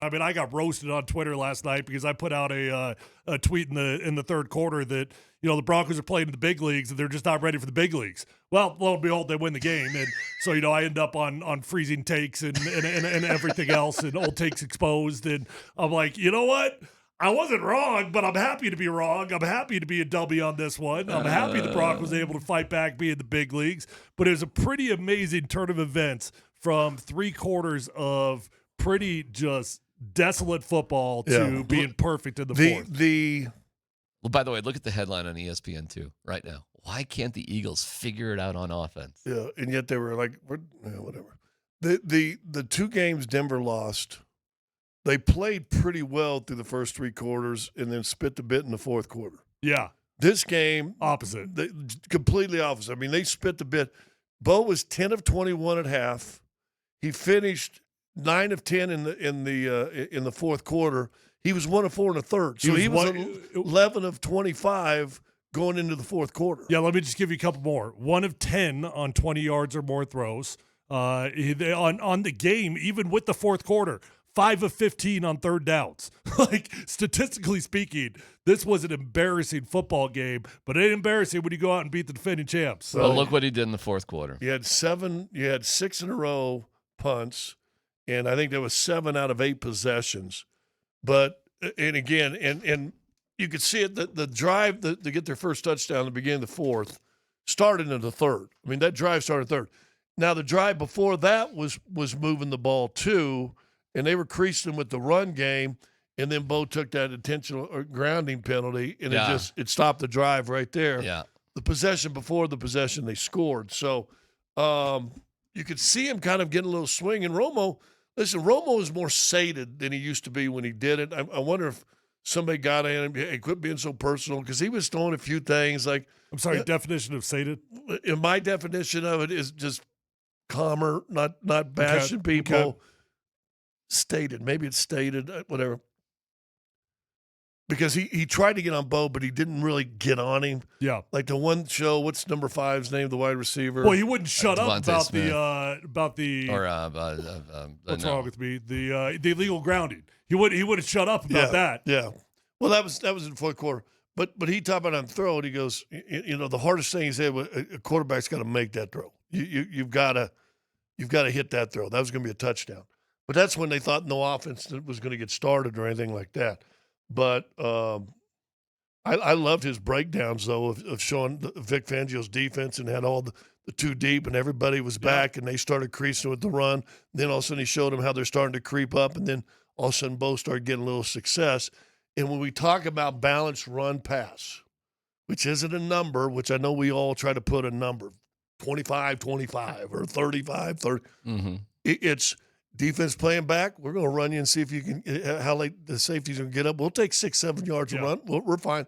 I mean, I got roasted on Twitter last night because I put out a tweet in the third quarter that, the Broncos are playing in the big leagues and they're just not ready for the big leagues. Well, lo and behold, they win the game. And so, I end up on freezing takes and everything else and old takes exposed. And I'm like, you know what? I wasn't wrong, but I'm happy to be wrong. I'm happy to be a dummy on this one. I'm happy the Broncos was able to fight back, be in the big leagues. But it was a pretty amazing turn of events from 3 quarters of pretty just desolate football to being perfect in the fourth. Well, by the way, look at the headline on ESPN2 right now. Why can't the Eagles figure it out on offense? Yeah, and yet they were like, whatever. The 2 games Denver lost, they played pretty well through the first 3 quarters and then spit the bit in the fourth quarter. Yeah. This game, opposite. Completely opposite. I mean, they spit the bit. Bo was 10 of 21 at half. He finished 9 of 10 in the fourth quarter. He was 1 of 4 in the third. So he was 11 of 25 going into the fourth quarter. Yeah, let me just give you a couple more. 1 of 10 on 20 yards or more throws. On the game, even with the fourth quarter, 5 of 15 on third downs. Like, statistically speaking, this was an embarrassing football game, but it ain't embarrassing when you go out and beat the defending champs. So. Well, look what he did in the fourth quarter. You had 6 in a row punts, and I think there was 7 out of 8 possessions. But, and again, and you could see it, the drive to get their first touchdown at the beginning of the fourth started in the third. I mean, that drive started third. Now, the drive before that was moving the ball too, and they were creasing with the run game, and then Bo took that intentional grounding penalty, and it stopped the drive right there. Yeah. The possession before the possession, they scored. So you could see him kind of getting a little swing. And Romo is more sated than he used to be when he did it. I wonder if somebody got in and hey, quit being so personal, because he was throwing a few things like – I'm sorry, definition of sated? In my definition of it is just calmer, not bashing people. Okay. Stated. Maybe it's stated, whatever. Because he tried to get on Bo, but he didn't really get on him. Yeah. Like the one show, what's number 5's name, the wide receiver? Well, he wouldn't shut up about Smith. what's wrong with me? The illegal grounding. He wouldn't shut up about that. Yeah. Well, that was in the fourth quarter. But he talked about on throw, and he goes, the hardest thing he said was a quarterback's got to make that throw. You've got to hit that throw. That was going to be a touchdown. But that's when they thought no offense was going to get started or anything like that. But I loved his breakdowns, though, of showing Vic Fangio's defense and had all the 2 deep and everybody was back and they started creasing with the run. Then all of a sudden he showed them how they're starting to creep up, and then all of a sudden Bo started getting a little success. And when we talk about balanced run pass, which isn't a number, which I know we all try to put a number, 25-25 or 35-30, it's – defense playing back, we're going to run you and see if you can how late the safety's going to get up. We'll take 6-7 yards to run. We're fine.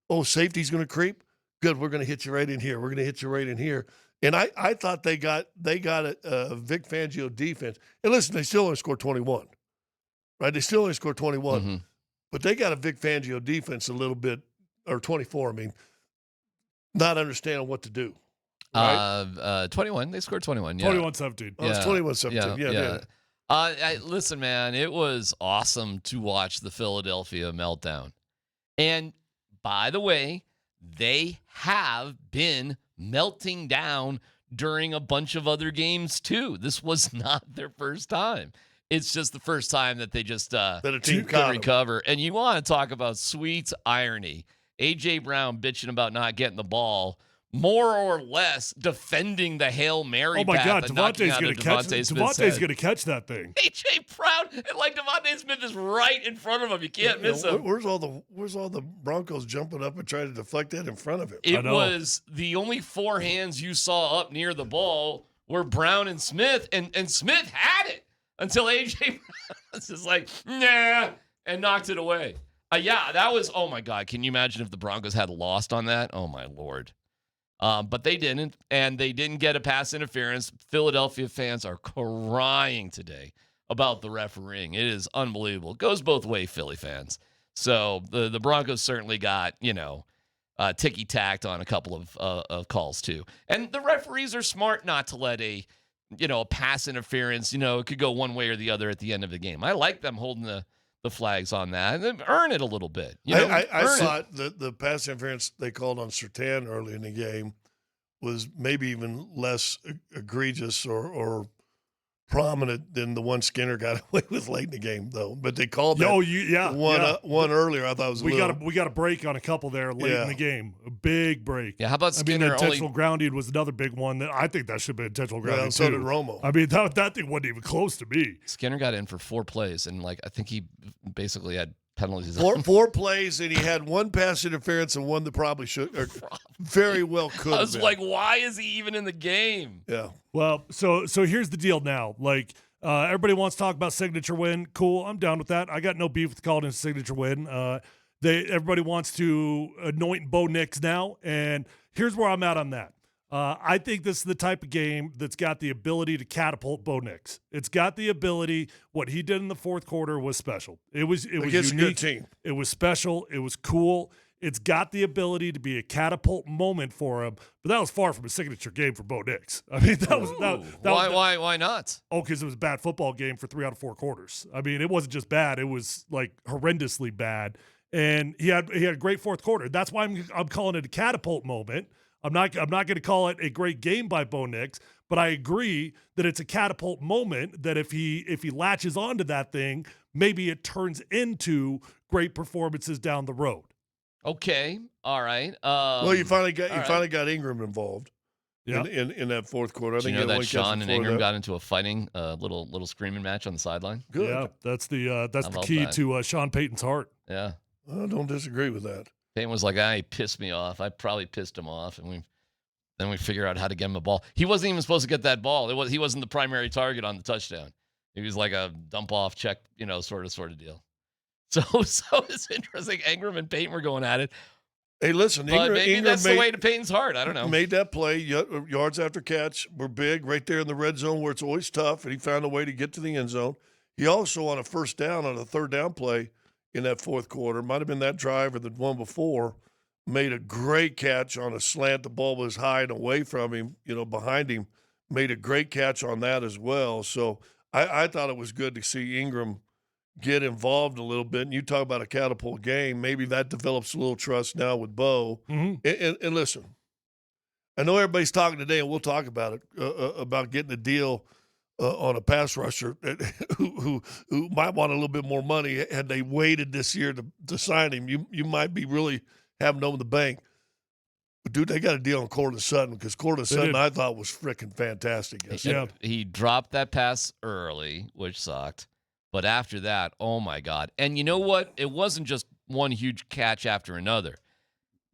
Oh, safety's going to creep? Good, we're going to hit you right in here. We're going to hit you right in here. And I thought they got a Vic Fangio defense. And listen, they still only scored 21. Right? They still only scored 21. Mm-hmm. But they got a Vic Fangio defense a little bit, or 24, I mean, not understanding what to do. Right? 21. They scored 21. Yeah. 21-17. Oh, it's 21-17. Yeah. Listen, man, it was awesome to watch the Philadelphia meltdown. And by the way, they have been melting down during a bunch of other games too. This was not their first time. It's just the first time that they just that a team can recover. And you want to talk about sweet irony. A.J. Brown bitching about not getting the ball, more or less defending the Hail Mary. Oh, my path God, Devontae's going to catch that thing. A.J. Brown, and like Devontae Smith is right in front of him. You can't miss him. Where's all the Broncos jumping up and trying to deflect that in front of him? It was the only 4 hands you saw up near the ball were Brown and Smith, and Smith had it until A.J. Brown was just like, nah, and knocked it away. That was, oh, my God. Can you imagine if the Broncos had lost on that? Oh, my Lord. But they didn't, and they didn't get a pass interference. Philadelphia fans are crying today about the refereeing. It is unbelievable. It goes both ways, Philly fans. So the Broncos certainly got, ticky-tacked on a couple of calls too. And the referees are smart not to let a a pass interference, it could go one way or the other at the end of the game. I like them holding the flags on that and then earn it a little bit. I thought the pass interference they called on Surtain early in the game was maybe even less egregious or prominent than the one Skinner got away with late in the game, though. But they called that one earlier. I thought it was we got a break on a couple there late in the game, a big break. Yeah, how about Skinner? Intentional grounding was another big one that I think that should have been intentional grounding. Yeah, so did Romo. I mean, that thing wasn't even close to me. Skinner got in for 4 plays, and I think he basically had penalties. Four plays, and he had one pass interference and one that probably should, or very well could. I was like, why is he even in the game? Yeah. Well, so here's the deal now. Everybody wants to talk about signature win. Cool, I'm down with that. I got no beef with calling it a signature win. Everybody wants to anoint Bo Nix now, and here's where I'm at on that. I think this is the type of game that's got the ability to catapult Bo Nix. It's got the ability. What he did in the fourth quarter was special. It was unique. A good team. It was special. It was cool. It's got the ability to be a catapult moment for him, but that was far from a signature game for Bo Nix. I mean, why not? Oh, because it was a bad football game for 3 out of 4 quarters. I mean, it wasn't just bad; it was horrendously bad. And he had a great fourth quarter. That's why I'm calling it a catapult moment. I'm not going to call it a great game by Bo Nix, but I agree that it's a catapult moment that if he latches onto that thing, maybe it turns into great performances down the road. Okay, all right. Well, you finally got Ingram involved. Yeah. In that fourth quarter. Did you know that Sean and Ingram got into a fighting, little screaming match on the sideline? Good. Yeah, that's the key to Sean Payton's heart. Yeah. I don't disagree with that. Payton was like, he pissed me off. I probably pissed him off, and then we figure out how to get him a ball. He wasn't even supposed to get that ball. He wasn't the primary target on the touchdown. He was like a dump off check, sort of deal. So it's interesting. Ingram and Payton were going at it. Hey, listen, Ingram that's the way to Payton's heart. I don't know. Made that play. Yards after catch were big right there in the red zone where it's always tough, and he found a way to get to the end zone. He also, on a first down, on a third down play in that fourth quarter, might have been that drive or the one before, made a great catch on a slant. The ball was high and away from him, behind him. Made a great catch on that as well. So I thought it was good to see Ingram get involved a little bit. And you talk about a catapult game. Maybe that develops a little trust now with Bo. Mm-hmm. And listen, I know everybody's talking today, and we'll talk about it, about getting a deal on a pass rusher who might want a little bit more money. Had they waited this year to sign him, you might be really having him in the bank. But, dude, they got a deal on Cortland Sutton because Cortland Sutton I thought was freaking fantastic. He dropped that pass early, which sucked. But after that, oh, my God. And you know what? It wasn't just one huge catch after another.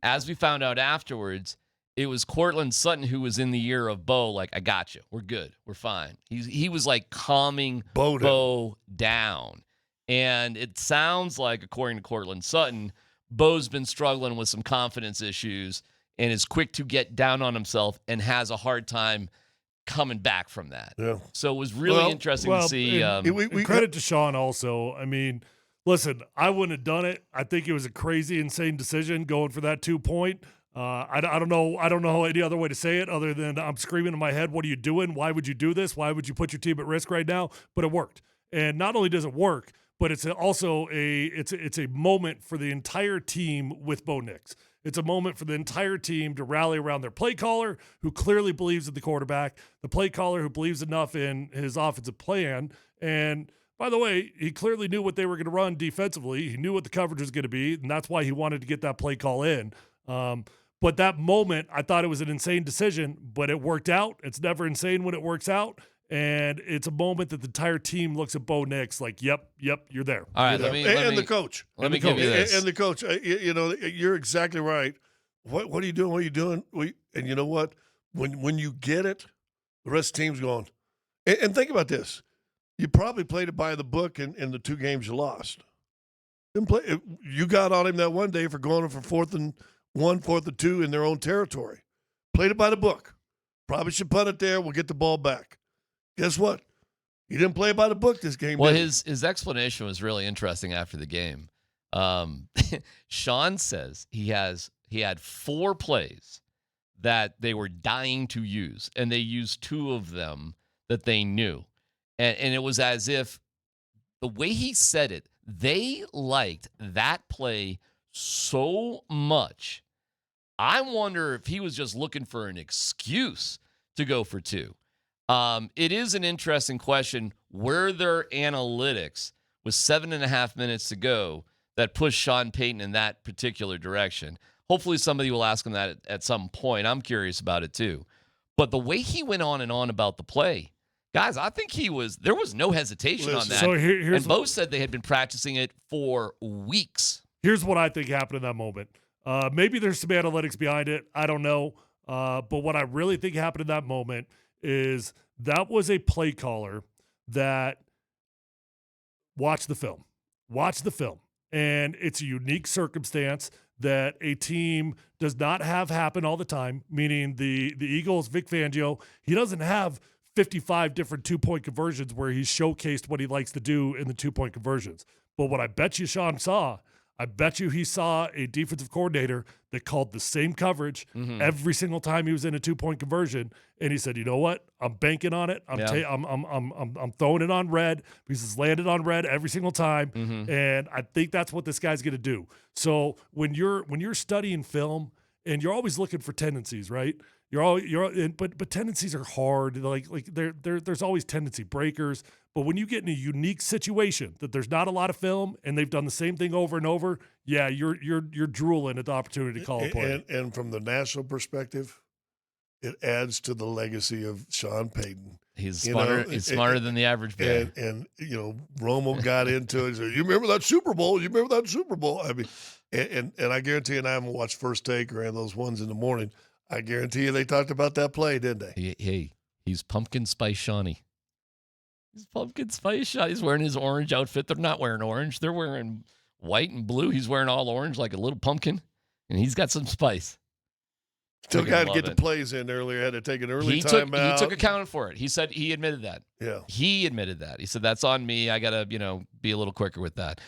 As we found out afterwards, it was Cortland Sutton who was in the ear of Bo, like, I got you. We're good. We're fine. He was, calming Bo down. And it sounds like, according to Cortland Sutton, Bo's been struggling with some confidence issues and is quick to get down on himself and has a hard time coming back from that. Yeah. So it was really interesting to see. We credit to Sean also. I mean, listen, I wouldn't have done it. I think it was a crazy, insane decision going for that 2-point. I don't know any other way to say it other than I'm screaming in my head, what are you doing? Why would you do this? Why would you put your team at risk right now? But it worked. And not only does it work, but it's also a moment for the entire team with Bo Nix. It's a moment for the entire team to rally around their play caller, who clearly believes in the quarterback, the play caller who believes enough in his offensive plan. And by the way, he clearly knew what they were going to run defensively. He knew what the coverage was going to be, and that's why he wanted to get that play call in. But that moment, I thought it was an insane decision, but it worked out. It's never insane when it works out. And it's a moment that the entire team looks at Bo Nix like, yep, you're there. All right, and the coach. Let me give you this. And the coach, you're exactly right. What are you doing? What are you doing? And you know what? When you get it, the rest of the team's going. And think about this. You probably played it by the book in the 2 games you lost. You got on him that one day for going for 4th and 1, 4th and 2 in their own territory. Played it by the book. Probably should punt it there. We'll get the ball back. Guess what? He didn't play by the book this game. Well, his explanation was really interesting after the game. Sean says he had 4 plays that they were dying to use, and they used 2 of them that they knew. And it was as if the way he said it, they liked that play so much. I wonder if he was just looking for an excuse to go for 2. It is an interesting question. Were there analytics with 7.5 minutes to go that pushed Sean Payton in that particular direction? Hopefully somebody will ask him that at some point. I'm curious about it too. But the way he went on and on about the play, guys, I think there was no hesitation on that. So and Bo said they had been practicing it for weeks. Here's what I think happened in that moment. Maybe there's some analytics behind it. I don't know. But what I really think happened in that moment is that was a play caller that watched the film. And it's a unique circumstance that a team does not have happen all the time, meaning the Eagles, Vic Fangio, he doesn't have 55 different two-point conversions where he's showcased what he likes to do in the two-point conversions. But what I bet you Sean saw, I bet you he saw a defensive coordinator that called the same coverage every single time he was in a two-point conversion, and he said, "You know what? I'm banking on it. I'm throwing it on red because it's landed on red every single time." And I think that's what this guy's going to do. So when you're studying film and you're always looking for tendencies, right? But tendencies are hard. Like there's always tendency breakers. But when you get in a unique situation that there's not a lot of film and they've done the same thing over and over, yeah, you're drooling at the opportunity to call a play. And from the national perspective, it adds to the legacy of Sean Payton. He's smarter. He's smarter than the average bear. And Romo got into it. Said, "You remember that Super Bowl? You remember that Super Bowl?" I mean, and I guarantee you, and I haven't watched First Take or any of those ones in the morning. I guarantee you, they talked about that play, didn't they? Hey, he's Pumpkin Spice Shawnee. He's Pumpkin Spice Shawnee. He's wearing his orange outfit. They're not wearing orange. They're wearing white and blue. He's wearing all orange like a little pumpkin, and he's got some spice. Still got to get the plays in earlier. Had to take an early time out. He took account for it. He said he admitted that. Yeah. He admitted that. He said, "That's on me. I got to, be a little quicker with that."